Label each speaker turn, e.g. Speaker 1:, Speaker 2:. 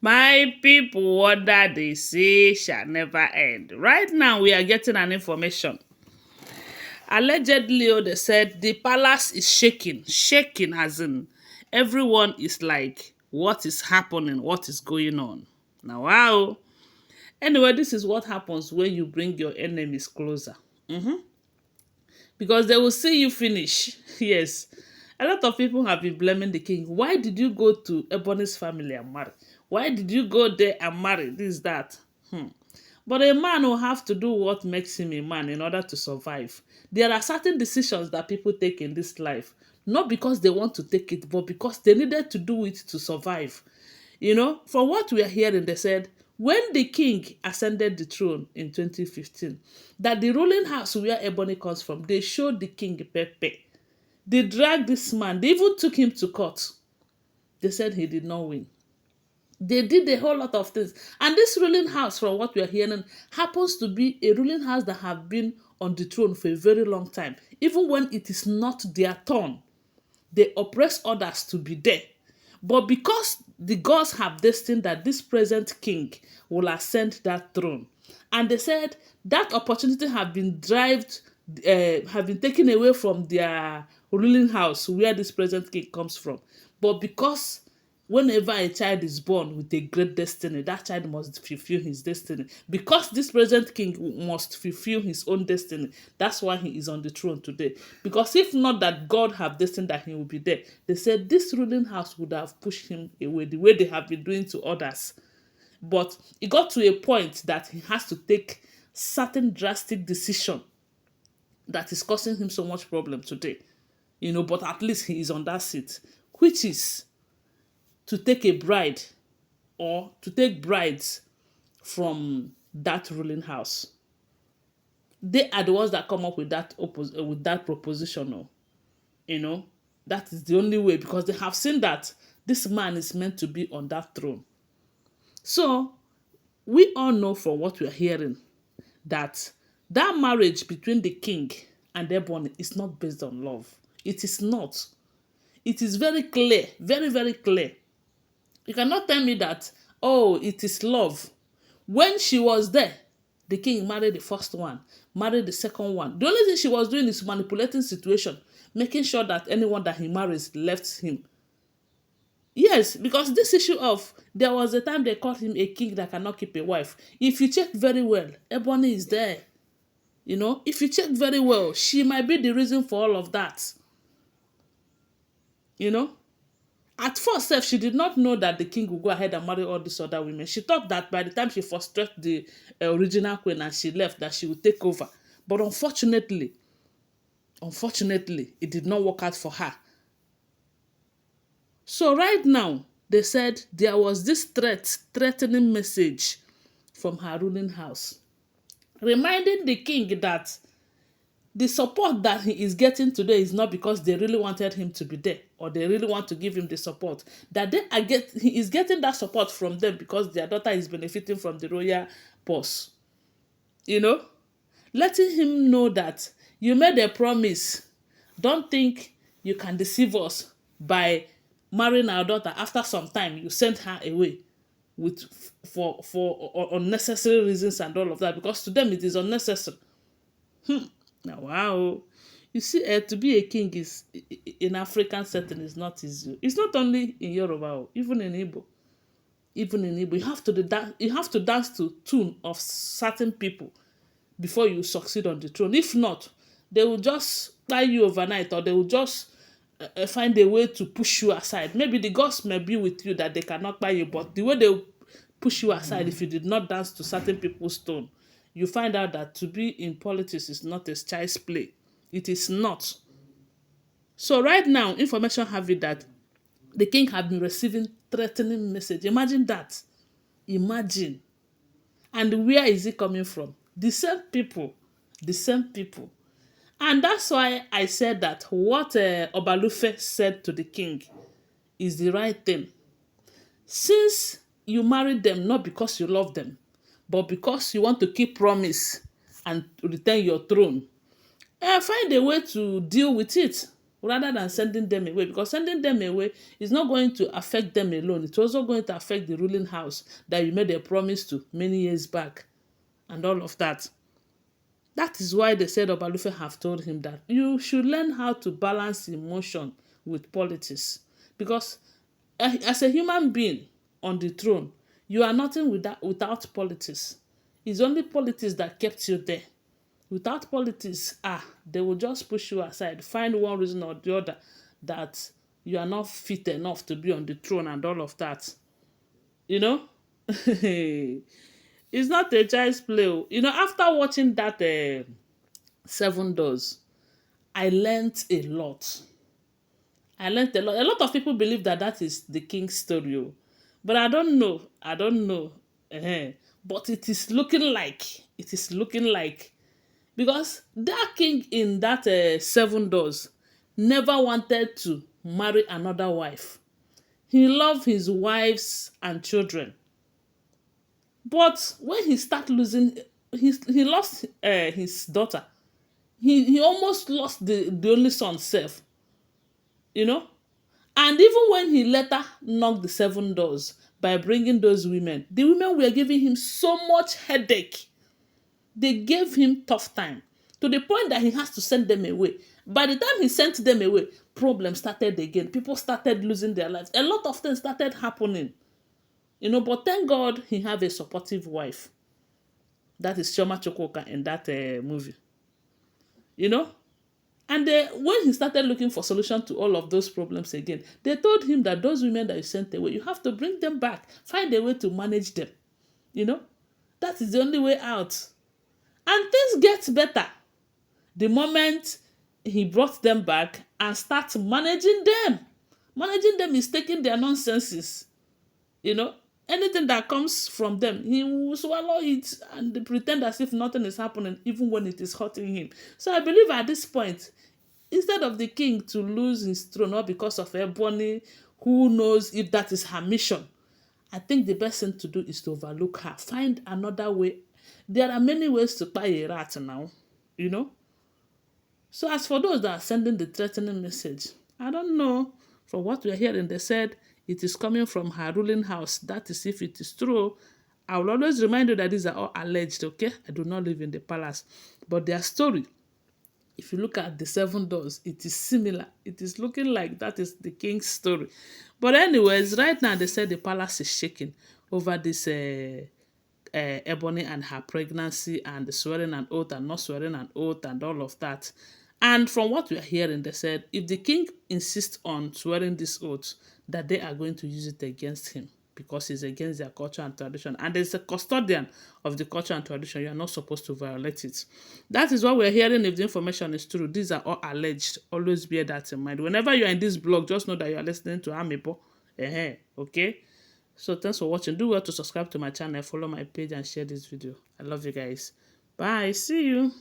Speaker 1: My people, what that they say shall never end. Right now, we are getting an information. Allegedly, they said the palace is shaking. Shaking as in everyone is like, what is happening? What is going on? Now, wow. Anyway, this is what happens when you bring your enemies closer. Because they will see you finish. Yes. A lot of people have been blaming the king. Why did you go to Ebony's family and marry? Why did you go there and marry? This, that. But a man will have to do what makes him a man in order to survive. There are certain decisions that people take in this life, not because they want to take it, but because they needed to do it to survive. From what we are hearing, they said when the king ascended the throne in 2015, that the ruling house where Ebony comes from, they showed the king Pepe. They dragged this man, they even took him to court. They said he did not win. They did a whole lot of things. And this ruling house, from what we are hearing, happens to be a ruling house that have been on the throne for a very long time. Even when it is not their turn, they oppress others to be there. But because the gods have destined that this present king will ascend that throne, and they said that opportunity have been taken away from their ruling house where this present king comes from. But because whenever a child is born with a great destiny, that child must fulfill his destiny. Because this present king must fulfill his own destiny, that's why he is on the throne today. Because if not that God have destined that he will be there, they said this ruling house would have pushed him away the way they have been doing to others. But it got to a point that he has to take certain drastic decision that is causing him so much problem today. But at least he is on that seat, which is to take a bride or to take brides from that ruling house. They are the ones that come up with that proposition. You know, that is the only way, because they have seen that this man is meant to be on that throne. So we all know from what we are hearing that that marriage between the king and Ebony is not based on love. It is not. It is very clear, very, very clear. You cannot tell me that, oh, it is love. When she was there, the king married the first one, married the second one. The only thing she was doing is manipulating situation, making sure that anyone that he marries left him. Yes, because this issue of there was a time they called him a king that cannot keep a wife. If you check very well, Ebony is there. If you check very well, she might be the reason for all of that. You know, at first, she did not know that the king would go ahead and marry all these other women. She thought that by the time she frustrated the original queen and she left, that she would take over. But unfortunately, it did not work out for her. So right now, they said there was this threatening message from her ruling house, reminding the king that the support that he is getting today is not because they really wanted him to be there or they really want to give him the support. That he is getting that support from them because their daughter is benefiting from the royal purse. Letting him know that you made a promise. Don't think you can deceive us by marrying our daughter. After some time, you send her away with for unnecessary reasons and all of that, because to them it is unnecessary. Now, wow. You see, to be a king is in African setting is not easy. It's not only in Yoruba, even in Igbo. Even in Igbo, you have to dance to tune of certain people before you succeed on the throne. If not, they will just tie you overnight, or they will just find a way to push you aside. Maybe the gods may be with you that they cannot buy you, but the way they will push you aside if you did not dance to certain people's tone, you find out that to be in politics is not a child's play. It is not. So right now, information have it that the king have been receiving threatening message. Imagine that. Imagine. And where is it coming from? The same people. The same people. And that's why I said that what Obalufe said to the king is the right thing. Since you married them not because you love them, but because you want to keep promise and retain your throne, find a way to deal with it. rather than sending them away, because sending them away is not going to affect them alone. It's also going to affect the ruling house that you made a promise to many years back and all of that. That is why they said Obalufe have told him that you should learn how to balance emotion with politics. Because as a human being on the throne, you are nothing without politics. It's only politics that kept you there. Without politics, they will just push you aside, find one reason or the other that you are not fit enough to be on the throne and all of that. You know? It's not a child's play. After watching that Seven Doors, I learned a lot. I learned a lot. A lot of people believe that that is the king's story. But I don't know. I don't know. But it is looking like. It is looking like. Because that king in that Seven Doors never wanted to marry another wife. He loved his wives and children. But when he started losing, he lost his daughter. He almost lost the only son self, you know. And even when he later knocked the seven doors by bringing those women, the women were giving him so much headache. They gave him tough time to the point that he has to send them away. By the time he sent them away, problems started again. People started losing their lives. A lot of things started happening. But thank God he have a supportive wife. That is Chioma Chukwuka in that movie. You know? And when he started looking for solution to all of those problems again, they told him that those women that you sent away, you have to bring them back. Find a way to manage them. That is the only way out. And things get better the moment he brought them back and start managing them. Managing them is taking their nonsenses. Anything that comes from them, he will swallow it and pretend as if nothing is happening, even when it is hurting him. So I believe at this point, instead of the king to lose his throne, not because of Ebony, who knows if that is her mission, I think the best thing to do is to overlook her. Find another way. There are many ways to buy a rat now, So as for those that are sending the threatening message, I don't know. From what we're hearing, they said it is coming from her ruling house. That is if it is true. I will always remind you that these are all alleged, okay? I do not live in the palace. But their story, if you look at the Seven Doors, it is similar. It is looking like that is the king's story. But anyways, right now they said the palace is shaking over this Ebony and her pregnancy and the swearing an oath and not swearing an oath and all of that. And from what we are hearing, they said if the king insists on swearing this oath, that they are going to use it against him because it's against their culture and tradition. And there's a custodian of the culture and tradition. You are not supposed to violate it. That is what we're hearing if the information is true. These are all alleged. Always bear that in mind. Whenever you're in this blog, just know that you are listening to Amipo. Okay? So thanks for watching. Do well to subscribe to my channel, follow my page, and share this video. I love you guys. Bye. See you.